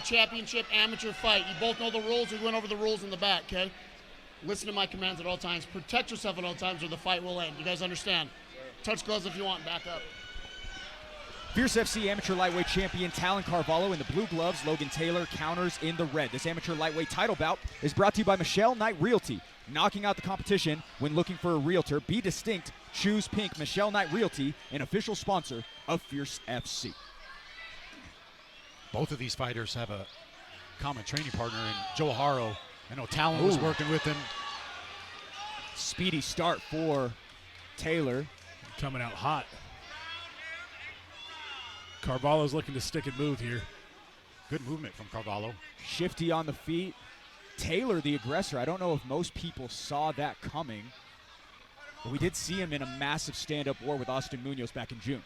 championship amateur fight. You both know the rules. We went over the rules in the back, okay? Listen to my commands at all times. Protect yourself at all times or the fight will end. You guys understand? Touch gloves if you want. Back up. Fierce FC amateur lightweight champion Talon Carvalho in the blue gloves, Logan Taylor counters in the red. This amateur lightweight title bout is brought to you by Michelle Knight Realty. Knocking out the competition when looking for a realtor. Be distinct. Choose pink. Michelle Knight Realty, an official sponsor of Fierce FC. Both of these fighters have a common training partner in Joe Haro. I know Talon was working with him. Speedy start for Taylor. Coming out hot. Carvalho's looking to stick and move here. Good movement from Carvalho. Shifty on the feet. Taylor, the aggressor. I don't know if most people saw that coming, but we did see him in a massive stand-up war with Austin Munoz back in June.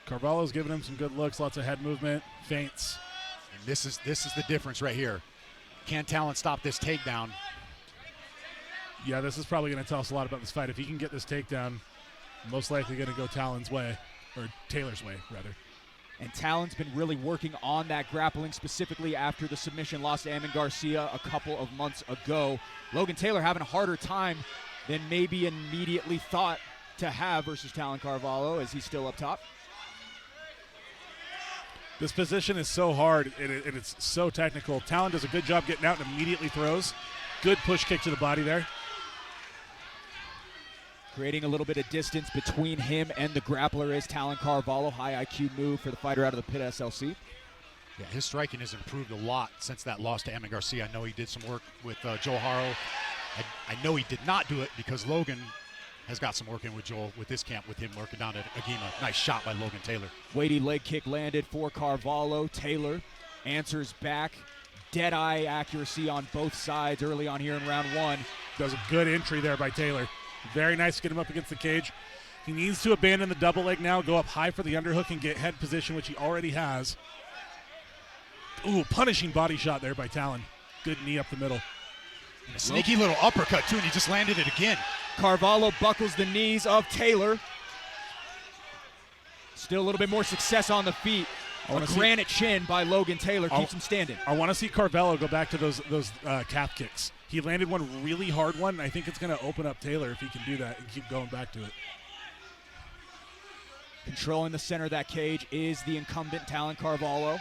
Carvalho's giving him some good looks, lots of head movement, feints. And this is the difference right here. Can Talon stop this takedown? Yeah, this is probably going to tell us a lot about this fight. If he can get this takedown, most likely going to go Talon's way, or Taylor's way, rather. And Talon's been really working on that grappling, specifically after the submission loss to Amin Garcia a couple of months ago. Logan Taylor having a harder time than maybe immediately thought to have versus Talon Carvalho, as he's still up top. This position is so hard, and it's so technical. Talon does a good job getting out and immediately throws. Good push kick to the body there. Creating a little bit of distance between him and the grappler is Talon Carvalho. High IQ move for the fighter out of the Pit SLC. Yeah, his striking has improved a lot since that loss to Amin Garcia. I know he did some work with Joe Haro. I know he did not do it because Logan has got some work in with Joel with this camp, with him working down at Agima. Nice shot by Logan Taylor. Weighty leg kick landed for Carvalho. Taylor answers back. Dead-eye accuracy on both sides early on here in round one. Does a good entry there by Taylor. Very nice to get him up against the cage. He needs to abandon the double leg now, go up high for the underhook and get head position, which he already has. Ooh, punishing body shot there by Talon. Good knee up the middle. And a sneaky little uppercut, too, and he just landed it again. Carvalho buckles the knees of Taylor. Still a little bit more success on the feet. A granite chin by Logan Taylor keeps him standing. I want to see Carvalho go back to those calf kicks. He landed one really hard one, and I think it's going to open up Taylor if he can do that and keep going back to it. Controlling the center of that cage is the incumbent Talon Carvalho.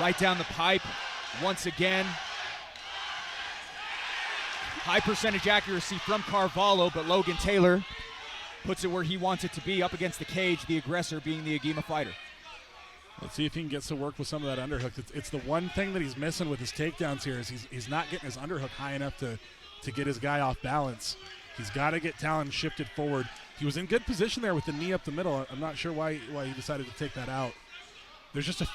Right down the pipe once again. High percentage accuracy from Carvalho, but Logan Taylor puts it where he wants it to be, up against the cage, the aggressor being the Agima fighter. Let's see if he can get to work with some of that underhook. It's the one thing that he's missing with his takedowns here is he's not getting his underhook high enough to get his guy off balance. He's got to get Talon shifted forward. He was in good position there with the knee up the middle. I'm not sure why he decided to take that out. There's just a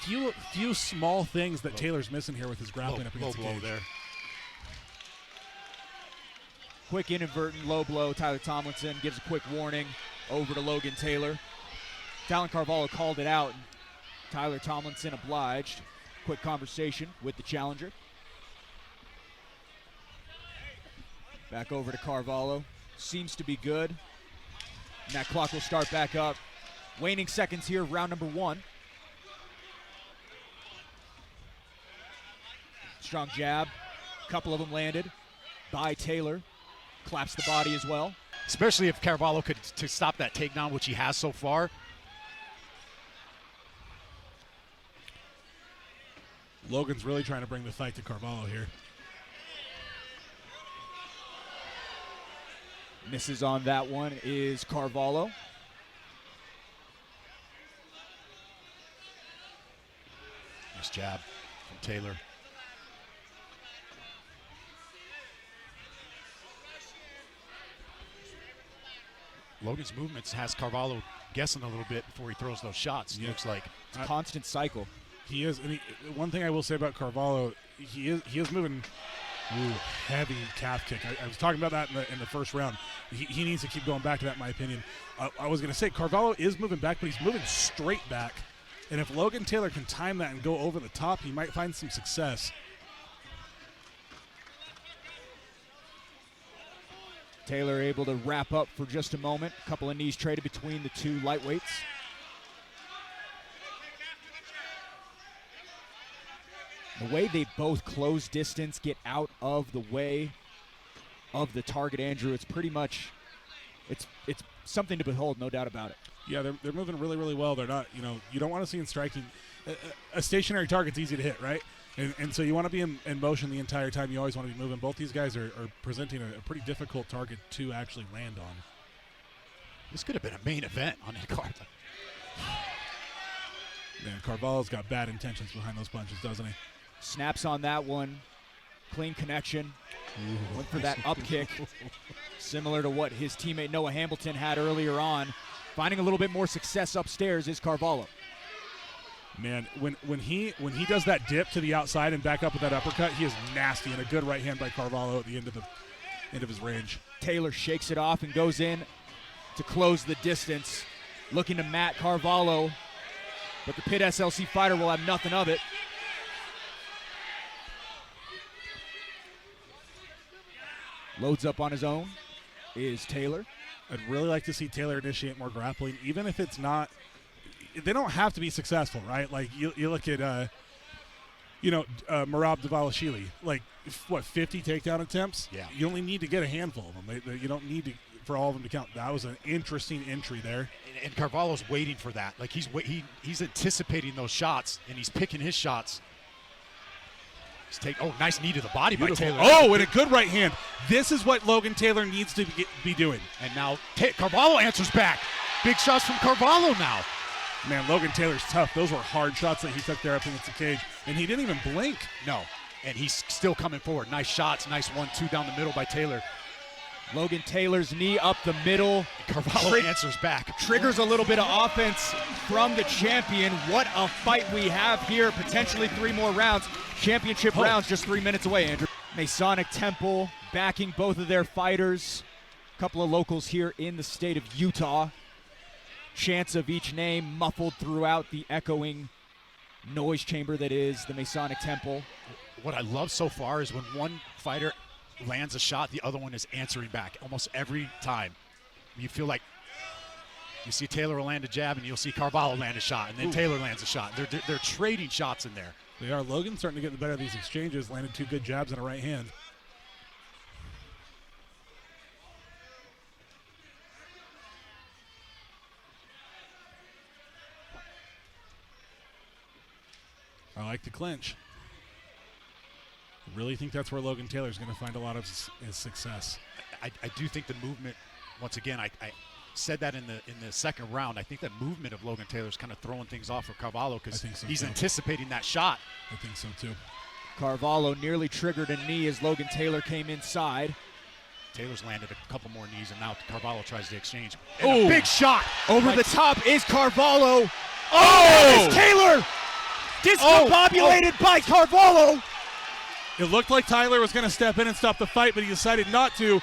few small things that Taylor's missing here with his grappling up against the cage. There. Quick inadvertent low blow. Tyler Tomlinson gives a quick warning over to Logan Taylor. Talon Carvalho called it out. Tyler Tomlinson obliged. Quick conversation with the challenger. Back over to Carvalho. Seems to be good. And that clock will start back up. Waning seconds here, round number one. Strong jab. Couple of them landed by Taylor. Claps the body as well. Especially if Carvalho could to stop that takedown, which he has so far. Logan's really trying to bring the fight to Carvalho here. Misses on that one is Carvalho. Nice jab from Taylor. Logan's movements has Carvalho guessing a little bit before he throws those shots. It looks like it's a constant cycle. He is. And one thing I will say about Carvalho, he is moving. Ooh, heavy calf kick. I was talking about that in the first round. He needs to keep going back to that, in my opinion. I was going to say Carvalho is moving back, but he's moving straight back. And if Logan Taylor can time that and go over the top, he might find some success. Taylor able to wrap up for just a moment. A couple of knees traded between the two lightweights. The way they both close distance, get out of the way of the target, Andrew, it's pretty much, it's something to behold, no doubt about it. Yeah, they're moving really, really well. They're not, you don't want to see in striking. A stationary target's easy to hit, right? And so you want to be in motion the entire time. You always want to be moving. Both these guys are presenting a pretty difficult target to actually land on. This could have been a main event on that card. Man, Carvalho's got bad intentions behind those punches, doesn't he? Snaps on that one. Clean connection. Ooh. Went for that up kick, similar to what his teammate Noah Hamilton had earlier on. Finding a little bit more success upstairs is Carvalho. Man, when he does that dip to the outside and back up with that uppercut, he is nasty, and a good right hand by Carvalho at the end of his range. Taylor shakes it off and goes in to close the distance, looking to mat Carvalho, but the Pit SLC fighter will have nothing of it. Loads up on his own is Taylor. I'd really like to see Taylor initiate more grappling, even if it's not. They don't have to be successful, right? Like you look at, Merab Dvalishvili, like 50 takedown attempts. Yeah, you only need to get a handful of them. You don't need for all of them to count. That was an interesting entry there. And Carvalho's waiting for that. Like he's anticipating those shots, and he's picking his shots. Nice knee to the body by Taylor. Oh, and a good right hand. This is what Logan Taylor needs to be doing. And now Carvalho answers back. Big shots from Carvalho now. Man, Logan Taylor's tough. Those were hard shots that he took there up against the cage, and he didn't even blink. No, and he's still coming forward. Nice shots, nice 1-2 down the middle by Taylor. Logan Taylor's knee up the middle. Carvalho answers back. Triggers a little bit of offense from the champion. What a fight we have here. Potentially 3 more rounds. Championship rounds just 3 minutes away, Andrew. Masonic Temple backing both of their fighters. A couple of locals here in the state of Utah. Chants of each name muffled throughout the echoing noise chamber that is the Masonic Temple. What I love so far is when one fighter lands a shot, the other one is answering back almost every time. You feel like you see Taylor will land a jab, and you'll see Carvalho land a shot, and then Taylor lands a shot. They're trading shots in there. They are. Logan's starting to get the better of these exchanges, landed 2 good jabs and a right hand. I like the clinch. I really think that's where Logan Taylor's going to find a lot of his success. I do think the movement, once again, I said that in the second round. I think that movement of Logan Taylor's kind of throwing things off for Carvalho because he's anticipating that shot. I think so too. Carvalho nearly triggered a knee as Logan Taylor came inside. Taylor's landed a couple more knees, and now Carvalho tries to exchange. And a big shot! Over the top is Carvalho. Oh! Is Taylor discombobulated by Carvalho. It looked like Tyler was going to step in and stop the fight, but he decided not to.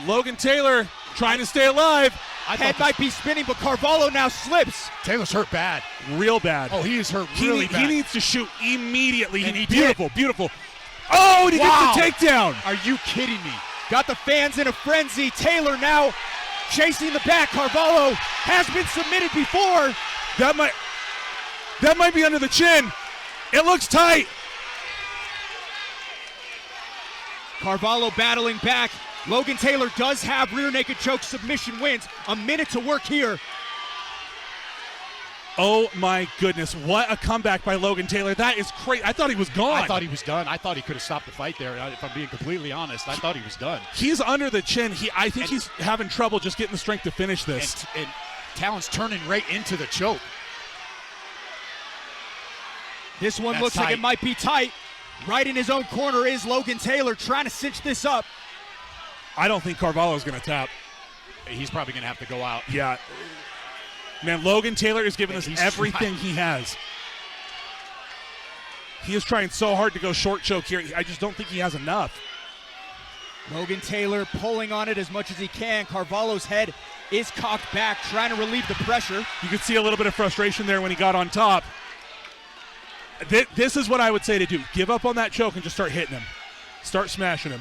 Logan Taylor trying to stay alive. Head might be spinning, but Carvalho now slips. Taylor's hurt bad. Real bad. Oh, he is hurt really bad. He needs to shoot immediately. And he beautiful, beautiful. Oh, and he gets the takedown. Are you kidding me? Got the fans in a frenzy. Taylor now chasing the back. Carvalho has been submitted before. That might be under the chin. It looks tight. Carvalho battling back. Logan Taylor does have rear naked choke submission wins. A minute to work here. Oh my goodness, what a comeback by Logan Taylor. That is crazy. I thought he was gone. I thought he was done. I thought he could have stopped the fight there. If I'm being completely honest, I thought he was done. He's under the chin. I think he's having trouble just getting the strength to finish this. And Talon's turning right into the choke. This one looks like it might be tight. Right in his own corner is Logan Taylor trying to cinch this up. I don't think Carvalho's going to tap. He's probably going to have to go out. Yeah. Man, Logan Taylor is giving us everything he has. He is trying so hard to go short choke here. I just don't think he has enough. Logan Taylor pulling on it as much as he can. Carvalho's head is cocked back, trying to relieve the pressure. You could see a little bit of frustration there when he got on top. This is what I would say to do. Give up on that choke and just start hitting him. Start smashing him.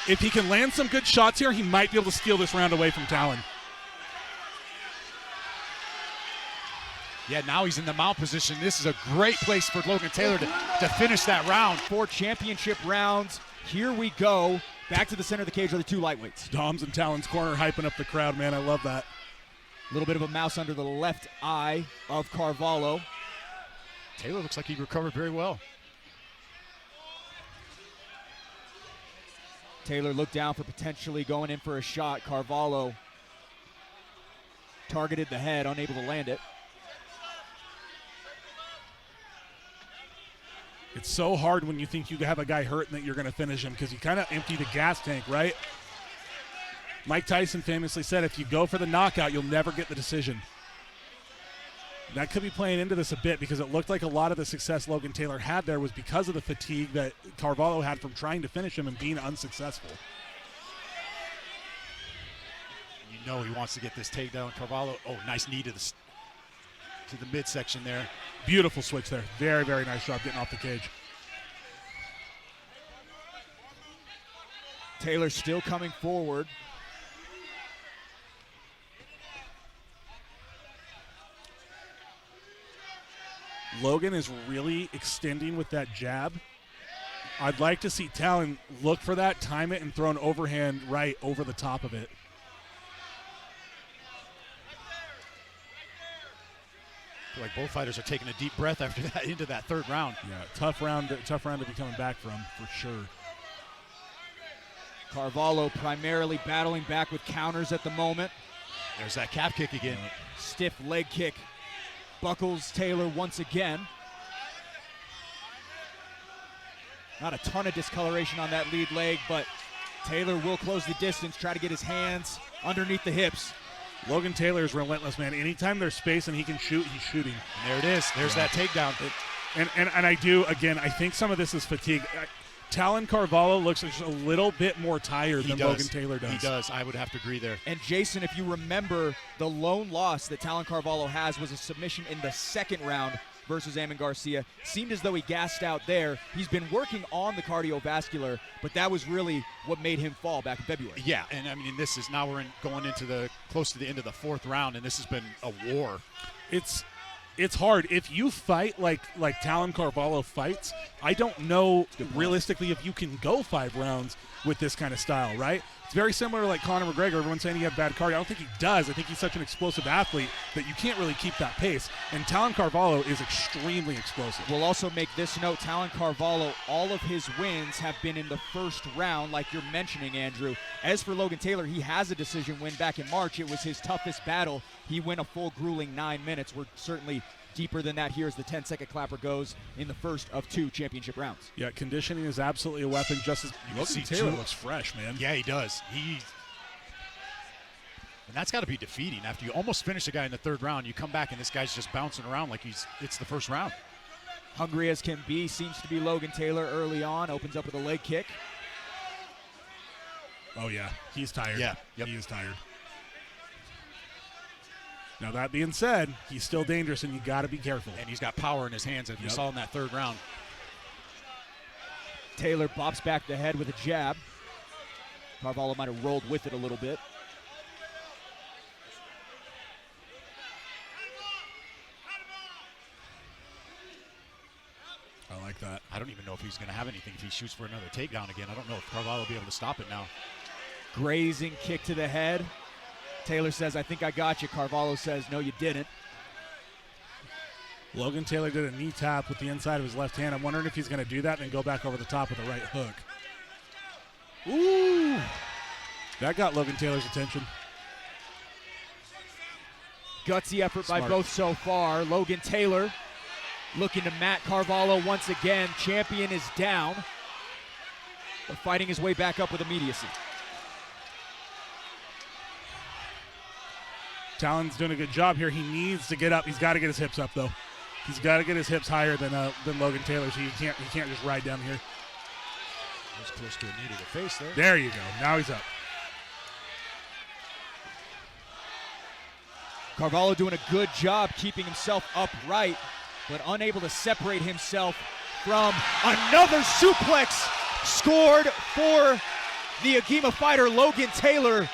If he can land some good shots here, he might be able to steal this round away from Talon. Yeah, now he's in the mount position. This is a great place for Logan Taylor to finish that round. 4 championship rounds. Here we go. Back to the center of the cage are the 2 lightweights. Dom's in Talon's corner hyping up the crowd, man. I love that. A little bit of a mouse under the left eye of Carvalho. Taylor looks like he recovered very well. Taylor looked down for potentially going in for a shot. Carvalho targeted the head, unable to land it. It's so hard when you think you have a guy hurt and that you're going to finish him because you kind of empty the gas tank, right? Mike Tyson famously said, if you go for the knockout, you'll never get the decision. That could be playing into this a bit because it looked like a lot of the success Logan Taylor had there was because of the fatigue that Carvalho had from trying to finish him and being unsuccessful. You know he wants to get this takedown. Carvalho, nice knee to the midsection there. Beautiful switch there. Very, very nice job getting off the cage. Taylor still coming forward. Logan is really extending with that jab. I'd like to see Talon look for that, time it, and throw an overhand right over the top of it. I feel like both fighters are taking a deep breath after that into that third round. Yeah, tough round to be coming back from, for sure. Carvalho primarily battling back with counters at the moment. There's that calf kick again. Stiff leg kick. Buckles Taylor once again. Not a ton of discoloration on that lead leg, but Taylor will close the distance, try to get his hands underneath the hips. Logan Taylor is relentless, man. Anytime there's space and he can shoot, he's shooting. And there it is. There's that takedown. And I do, again, I think some of this is fatigue. Talon Carvalho looks just a little bit more tired than Logan Taylor does. He does. I would have to agree there. And Jason, if you remember, the lone loss that Talon Carvalho has was a submission in the second round versus Amin Garcia. Seemed as though he gassed out there. He's been working on the cardiovascular, but that was really what made him fall back in February. Yeah, and I mean, this is now we're going into close to the end of the 4th round, and this has been a war. It's hard. If you fight like Talon Carvalho fights, I don't know realistically if you can go 5 rounds with this kind of style, right? It's very similar to like Conor McGregor. Everyone's saying he had bad cardio. I don't think he does. I think he's such an explosive athlete that you can't really keep that pace. And Talon Carvalho is extremely explosive. We'll also make this note, Talon Carvalho, all of his wins have been in the first round, like you're mentioning, Andrew. As for Logan Taylor, he has a decision win back in March. It was his toughest battle. He went a full grueling 9 minutes. We're certainly deeper than that here as the 10-second clapper goes in the first of 2 championship rounds. Yeah, conditioning is absolutely a weapon. Just as Logan Taylor looks fresh, man. Yeah, he does. And that's got to be defeating. After you almost finish a guy in the 3rd round, you come back and this guy's just bouncing around like it's the first round. Hungry as can be, seems to be Logan Taylor early on. Opens up with a leg kick. Oh, yeah. He's tired. Yeah. Yep. He is tired. Now, that being said, he's still dangerous, and you got to be careful. And he's got power in his hands, as we saw in that 3rd round. Taylor bops back the head with a jab. Carvalho might have rolled with it a little bit. I like that. I don't even know if he's going to have anything if he shoots for another takedown again. I don't know if Carvalho will be able to stop it now. Grazing kick to the head. Taylor says, I think I got you. Carvalho says, no, you didn't. Logan Taylor did a knee tap with the inside of his left hand. I'm wondering if he's going to do that and then go back over the top with a right hook. Ooh! That got Logan Taylor's attention. Gutsy effort Smart. by both so far. Logan Taylor looking to mat Carvalho once again. Champion is down, but fighting his way back up with immediacy. Talon's doing a good job here. He needs to get up. He's got to get his hips up, though. He's got to get his hips higher than Logan Taylor. So he can't just ride down here. Was close to a knee to the face there. There you go. Now he's up. Carvalho doing a good job keeping himself upright, but unable to separate himself from another suplex scored for the Agima fighter Logan Taylor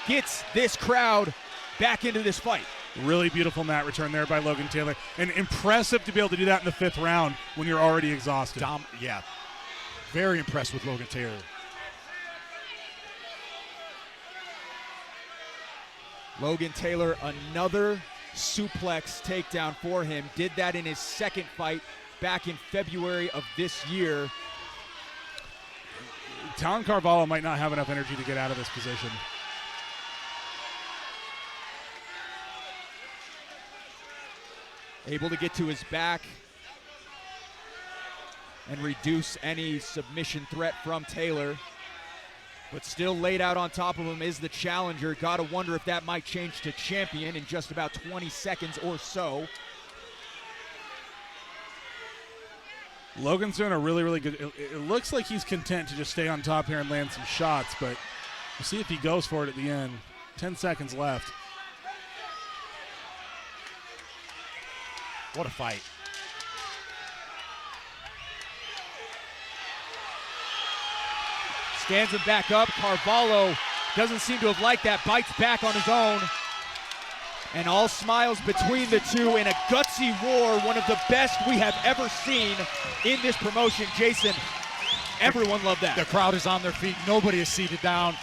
gets this crowd back into this fight. Really beautiful mat return there by Logan Taylor. And impressive to be able to do that in the 5th round when you're already exhausted. Yeah. Very impressed with Logan Taylor. Logan Taylor, another suplex takedown for him. Did that in his 2nd fight back in February of this year. Talon Carvalho might not have enough energy to get out of this position. Able to get to his back and reduce any submission threat from Taylor. But still laid out on top of him is the challenger. Gotta wonder if that might change to champion in just about 20 seconds or so. Logan's doing a really, really good. It looks like he's content to just stay on top here and land some shots, but we'll see if he goes for it at the end. 10 seconds left. What a fight. Stands him back up. Carvalho doesn't seem to have liked that. Bites back on his own. And all smiles between the two in a gutsy war, one of the best we have ever seen in this promotion. Jason, everyone loved that. The crowd is on their feet. Nobody is seated down.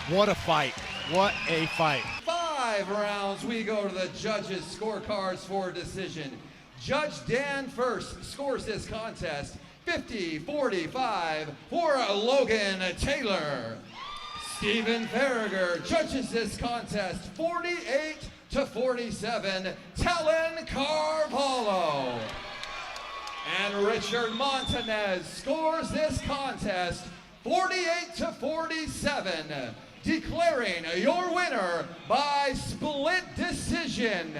What a fight. What a fight. 5 rounds. We go to the judges' scorecards for decision. Judge Dan First scores this contest 50-45 for Logan Taylor. Stephen Farragher judges this contest 48-47, Talon Carvalho. And Richard Montanez scores this contest 48-47, declaring your winner by split decision.